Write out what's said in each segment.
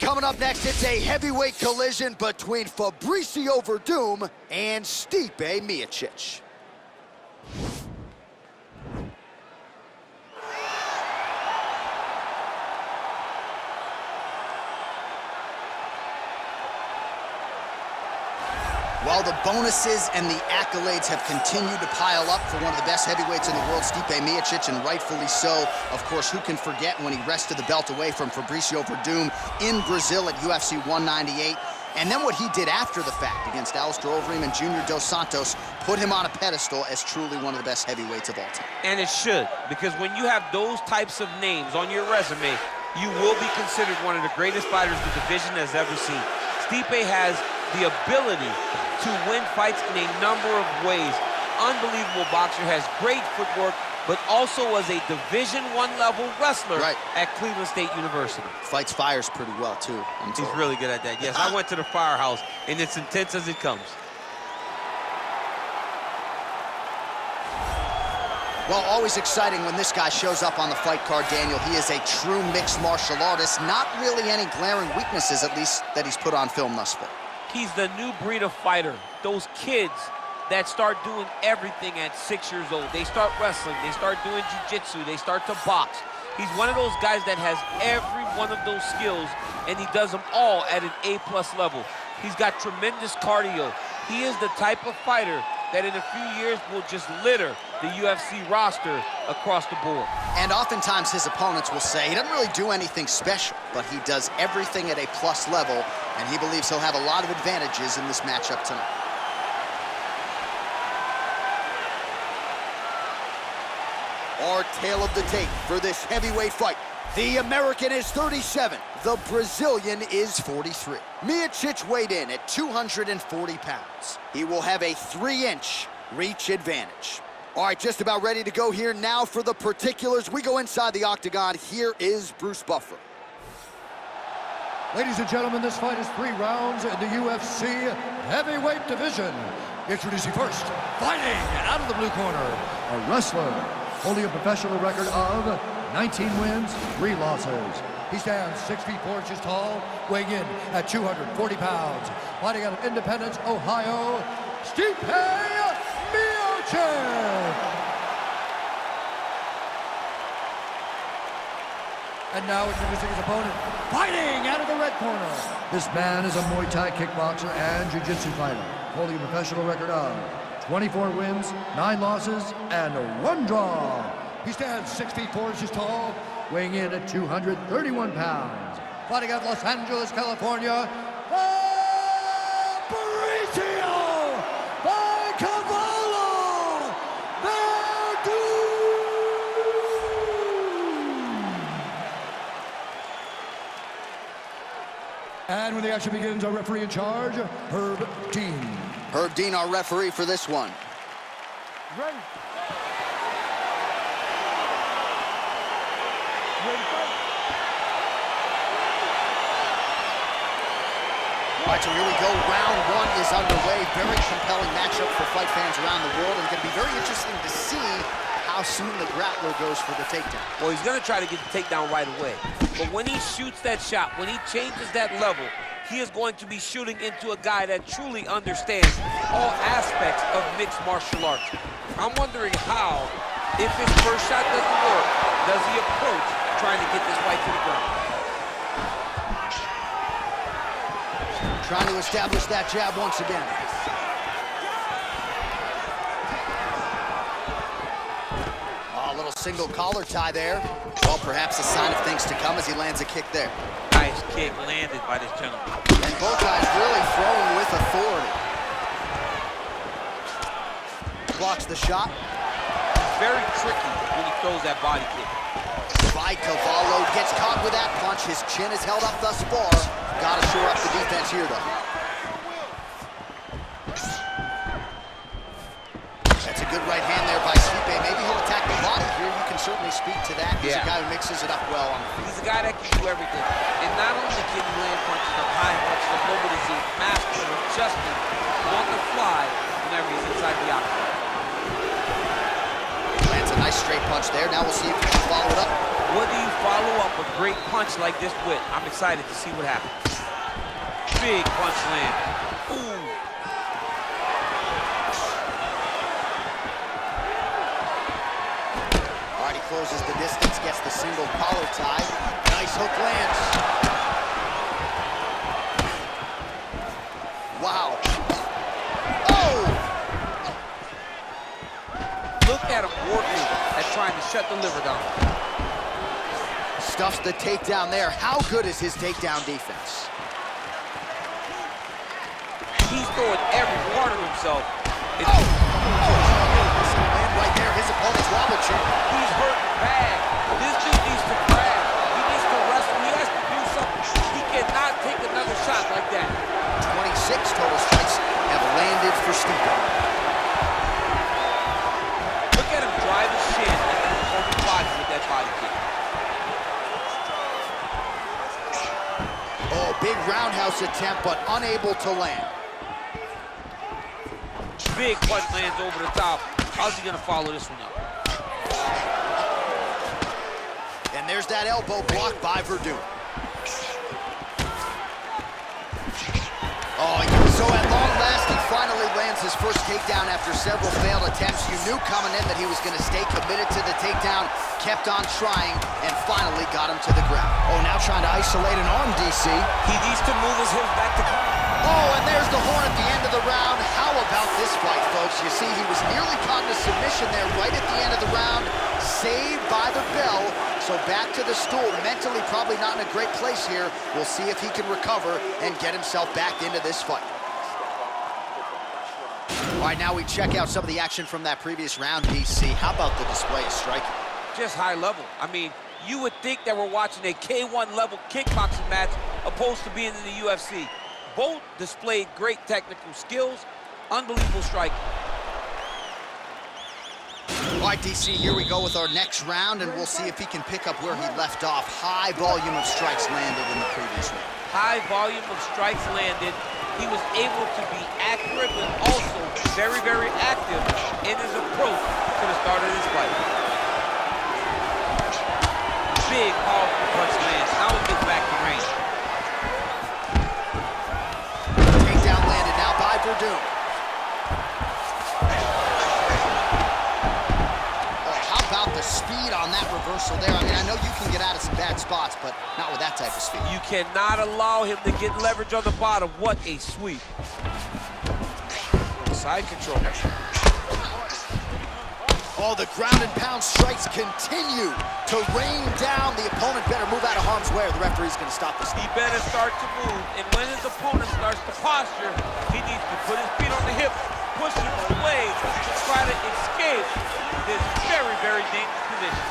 Coming up next, it's a heavyweight collision between Fabricio Werdum and Stipe Miocic. While the bonuses and the accolades have continued to pile up for one of the best heavyweights in the world, Stipe Miocic, and rightfully so. Of course, who can forget when he wrested the belt away from Fabricio Werdum in Brazil at UFC 198? And then what he did after the fact against Alistair Overeem and Junior Dos Santos put him on a pedestal as truly one of the best heavyweights of all time. And it should, because when you have those types of names on your resume, you will be considered one of the greatest fighters the division has ever seen. Stipe has the ability to win fights in a number of ways. Unbelievable boxer, has great footwork, but also was a Division I level wrestler at Cleveland State University. Fights fires pretty well, too. He's really good at that. Yes, I went to the firehouse, and it's intense as it comes. Well, always exciting when this guy shows up on the fight card, Daniel. He is a true mixed martial artist. Not really any glaring weaknesses, at least, that he's put on film thus far. He's the new breed of fighter. Those kids that start doing everything at 6 years old. They start wrestling, they start doing jiu-jitsu, they start to box. He's one of those guys that has every one of those skills, and he does them all at an A+ level. He's got tremendous cardio. He is the type of fighter that in a few years will just litter the UFC roster across the board. And oftentimes his opponents will say he doesn't really do anything special, but he does everything at a plus level, and he believes he'll have a lot of advantages in this matchup tonight. Our tale of the tape for this heavyweight fight. The American is 37, the Brazilian is 43. Miocic weighed in at 240 pounds. He will have a 3-inch reach advantage. All right, just about ready to go here now for the particulars. We go inside the Octagon. Here is Bruce Buffer. Ladies and gentlemen, this fight is 3 rounds in the UFC heavyweight division. Introducing first, fighting out of the blue corner, a wrestler holding a professional record of 19 wins, 3 losses. He stands 6 feet 4 inches tall, weighing in at 240 pounds. Fighting out of Independence, Ohio, Stipe Miocic. And now introducing his opponent, fighting out of the red corner. This man is a Muay Thai kickboxer and jiu-jitsu fighter, holding a professional record of 24 wins, 9 losses, and 1 draw. He stands 6 feet 4 inches tall, weighing in at 231 pounds. Fighting out of Los Angeles, California, Fabricio Werdum. And when the action begins, our referee in charge, Herb Dean. Herb Dean, our referee for this one. Ready. All right, so here we go. Round 1 is underway. Very compelling matchup for fight fans around the world, and it's going to be very interesting to see how soon the grappler goes for the takedown. Well, he's going to try to get the takedown right away. But when he shoots that shot, when he changes that level, he is going to be shooting into a guy that truly understands all aspects of mixed martial arts. I'm wondering how, if his first shot doesn't work, does he approach trying to get this fight to the ground? Trying to establish that jab once again. Oh, a little single collar tie there. Well, perhaps a sign of things to come as he lands a kick there. Nice kick landed by this gentleman. And both guys really throwing with authority. Blocks the shot. Very tricky when he throws that body kick. By Cavallo, gets caught with that punch. His chin is held up thus far. Gotta shore up the defense here, though. That's a good right hand there by Stipe. Maybe he'll attack the body here. You can certainly speak to that. He's a guy who mixes it up well on the feet. He's a guy that can do everything. And not only can he land punches of high punches, but is he master of adjusting on the fly whenever he's inside the octagon. Lands a nice straight punch there. Now we'll see if he can follow it up. What do you follow up a great punch like this with? I'm excited to see what happens. Big punch land. Ooh. All right, he closes the distance, gets the single collar tie. Nice hook lands. Wow. Oh! Look at him working at trying to shut the liver down. Stuffs the takedown there. How good is his takedown defense? He's throwing every part of himself. Oh! Right there, his opponent's wobble check. He's hurting bad. This dude needs to grab. He needs to wrestle. He has to do something. He cannot take another shot like that. 26 total strikes have landed for Stipe. Look at him drive his shin into the opponent's body with that body kick. Oh, big roundhouse attempt, but unable to land. Big punch lands over the top. How's he gonna follow this one up? And there's that elbow blocked by Werdum. Oh, so at long last, he finally lands his first takedown after several failed attempts. You knew coming in that he was going to stay committed to the takedown, kept on trying, and finally got him to the ground. Oh, now trying to isolate an arm, DC. He needs to move his hips back to ground. Oh, and there's the horn at the end of the round. How about this fight, folks? You see, he was nearly caught in a submission there right at the end of the round. Saved by the bell. So back to the stool. Mentally probably not in a great place here. We'll see if he can recover and get himself back into this fight. All right, now we check out some of the action from that previous round, DC. How about the display of striking? Just high level. I mean, you would think that we're watching a K1 level kickboxing match opposed to being in the UFC. Both displayed great technical skills, unbelievable striking. All right, DC, here we go with our next round, and we'll see if he can pick up where he left off. High volume of strikes landed in the previous round. High volume of strikes landed. He was able to be accurate, but also very, very active in his approach to the start of this fight. Big, powerful punch lands. Now he gets back to range. Takedown landed now by Werdum. The speed on that reversal there. I mean, I know you can get out of some bad spots, but not with that type of speed. You cannot allow him to get leverage on the bottom. What a sweep. Side control. Oh, the ground and pound strikes continue to rain down. The opponent better move out of harm's way or the referee's going to stop this. He better start to move, and when his opponent starts to posture, he needs to put his feet on the hip, push him away to try to escape this very, very dangerous position.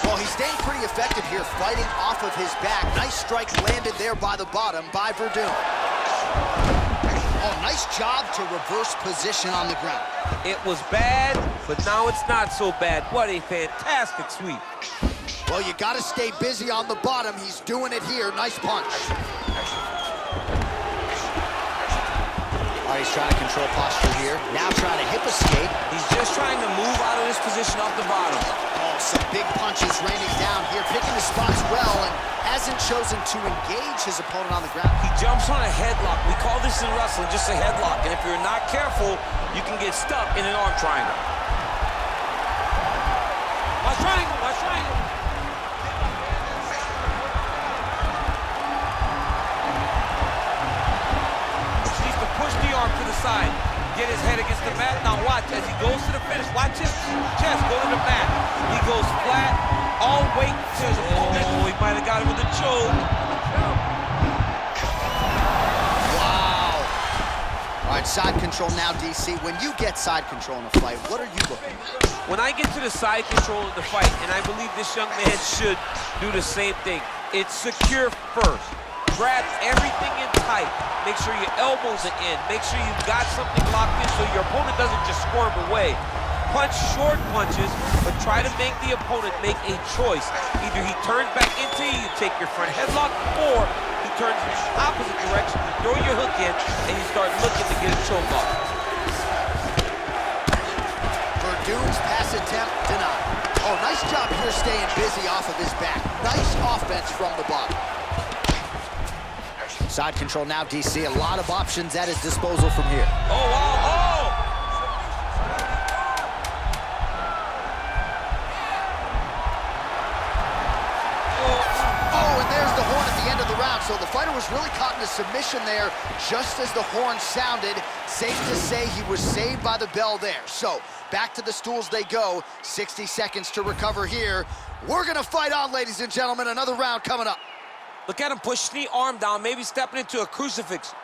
Well, he's staying pretty effective here, fighting off of his back. Nice strike landed there by the bottom by Werdum. Oh, nice job to reverse position on the ground. It was bad, but now it's not so bad. What a fantastic sweep. Well, you got to stay busy on the bottom. He's doing it here. Nice punch. All right, he's trying to control posture here. Now trying to hip escape. He's just trying to move out of this position off the bottom. Oh, some big punches raining down here, picking his spots well, and hasn't chosen to engage his opponent on the ground. He jumps on a headlock. We call this in wrestling just a headlock, and if you're not careful, you can get stuck in an arm triangle. Watch triangle, watch triangle. Push the arm to the side, get his head against the mat. Now watch, as he goes to the finish, watch his chest go to the mat. He goes flat, all weight to his opponent. Oh, he might have got him with a choke. Wow. All right, side control now, DC. When you get side control in a fight, what are you looking at? When I get to the side control in the fight, and I believe this young man should do the same thing, it's secure first. Grab everything in tight. Make sure your elbows are in. Make sure you've got something locked in so your opponent doesn't just squirm away. Punch short punches, but try to make the opponent make a choice. Either he turns back into you, you take your front headlock, or he turns in the opposite direction, you throw your hook in, and you start looking to get a choke off. Werdum's pass attempt denied. Oh, nice job here staying busy off of his back. Nice offense from the bottom. Side control now, DC. A lot of options at his disposal from here. Oh, wow, oh! Oh, and there's the horn at the end of the round. So the fighter was really caught in a submission there just as the horn sounded. Safe to say he was saved by the bell there. So back to the stools they go. 60 seconds to recover here. We're going to fight on, ladies and gentlemen. Another round coming up. Look at him push the arm down, maybe stepping into a crucifix.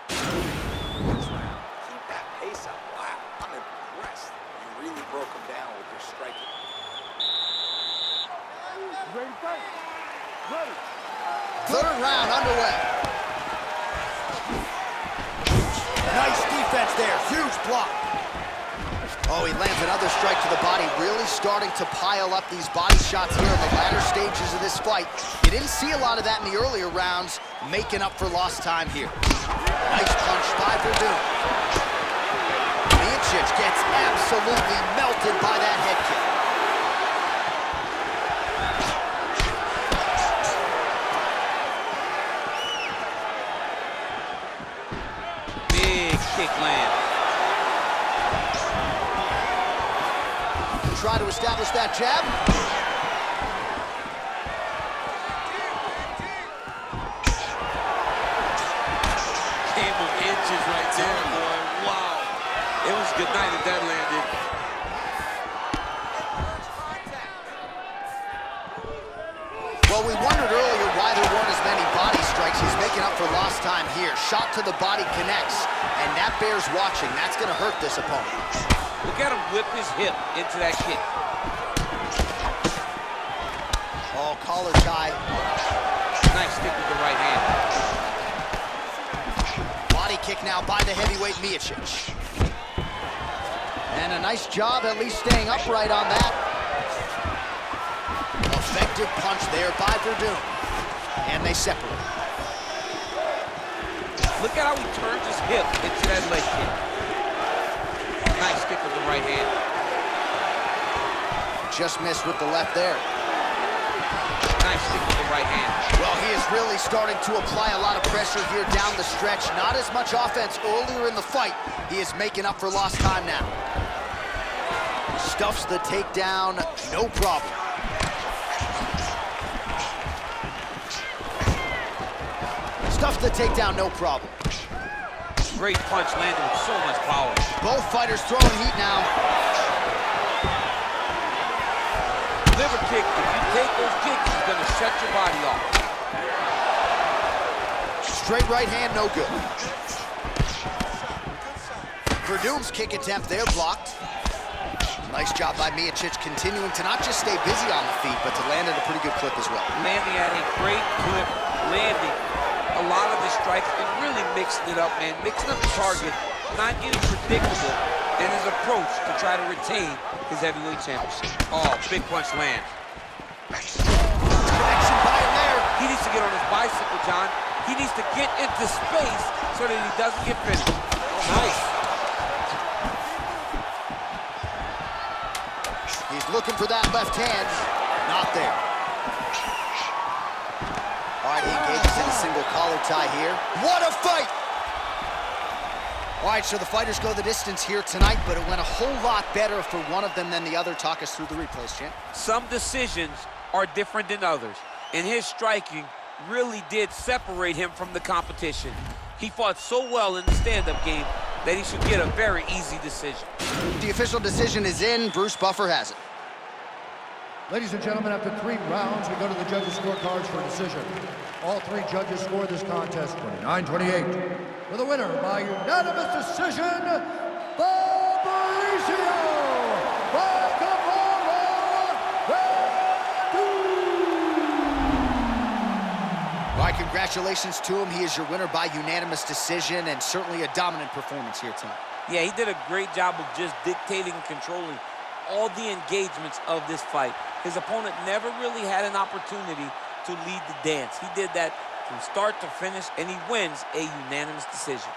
Keep that pace up. Wow, I'm impressed. You really broke him down with your striking. Ready to fight? Ready. Third round underway. Nice defense there. Huge block. Oh, he lands another strike to the body, really starting to pile up these body shots here in the latter stages of this fight. You didn't see a lot of that in the earlier rounds, making up for lost time here. Nice punch by Werdum. Miocic gets absolutely melted by that head kick. Big kick land. Try to establish that jab. Game of inches right there, boy. Wow. It was good night if that landed. Well, we wondered earlier why there weren't as many body strikes. He's making up for lost time here. Shot to the body connects, and that bears watching. That's going to hurt this opponent. Look at him whip his hip into that kick. Oh, collar tie. Nice stick with the right hand. Body kick now by the heavyweight Miocic. And a nice job at least staying upright on that. Effective punch there by Werdum. And they separate. Look at how he turns his hip into that leg kick. Nice stick with the right hand. Just missed with the left there. Nice stick with the right hand. Well, he is really starting to apply a lot of pressure here down the stretch. Not as much offense earlier in the fight. He is making up for lost time now. Stuffs the takedown, no problem. Stuffs the takedown, no problem. Great punch landed with so much power. Both fighters throwing heat now. Liver kick, if you take those kicks, it's gonna shut your body off. Straight right hand, no good. Werdum's kick attempt there blocked. Nice job by Miocic, continuing to not just stay busy on the feet, but to land at a pretty good clip as well. Landing at a great clip, landing a lot of the strikes and really mixing it up, man. Mixing up the target, not getting predictable in his approach to try to retain his heavyweight championship. Oh, big punch lands. Connection by him there. He needs to get on his bicycle, John. He needs to get into space so that he doesn't get finished. Nice. He's looking for that left hand. Not there. All right, he engages in a single collar tie here. What a fight! All right, so the fighters go the distance here tonight, but it went a whole lot better for one of them than the other. Talk us through the replays, champ. Some decisions are different than others, and his striking really did separate him from the competition. He fought so well in the stand-up game that he should get a very easy decision. The official decision is in. Bruce Buffer has it. Ladies and gentlemen, after 3 rounds, we go to the judges' scorecards for a decision. All 3 judges scored this contest 29-28. For the winner by unanimous decision, Fabricio Werdum. All right, congratulations to him. He is your winner by unanimous decision, and certainly a dominant performance here tonight. Yeah, he did a great job of just dictating and controlling all the engagements of this fight. His opponent never really had an opportunity to lead the dance. He did that from start to finish, and he wins a unanimous decision.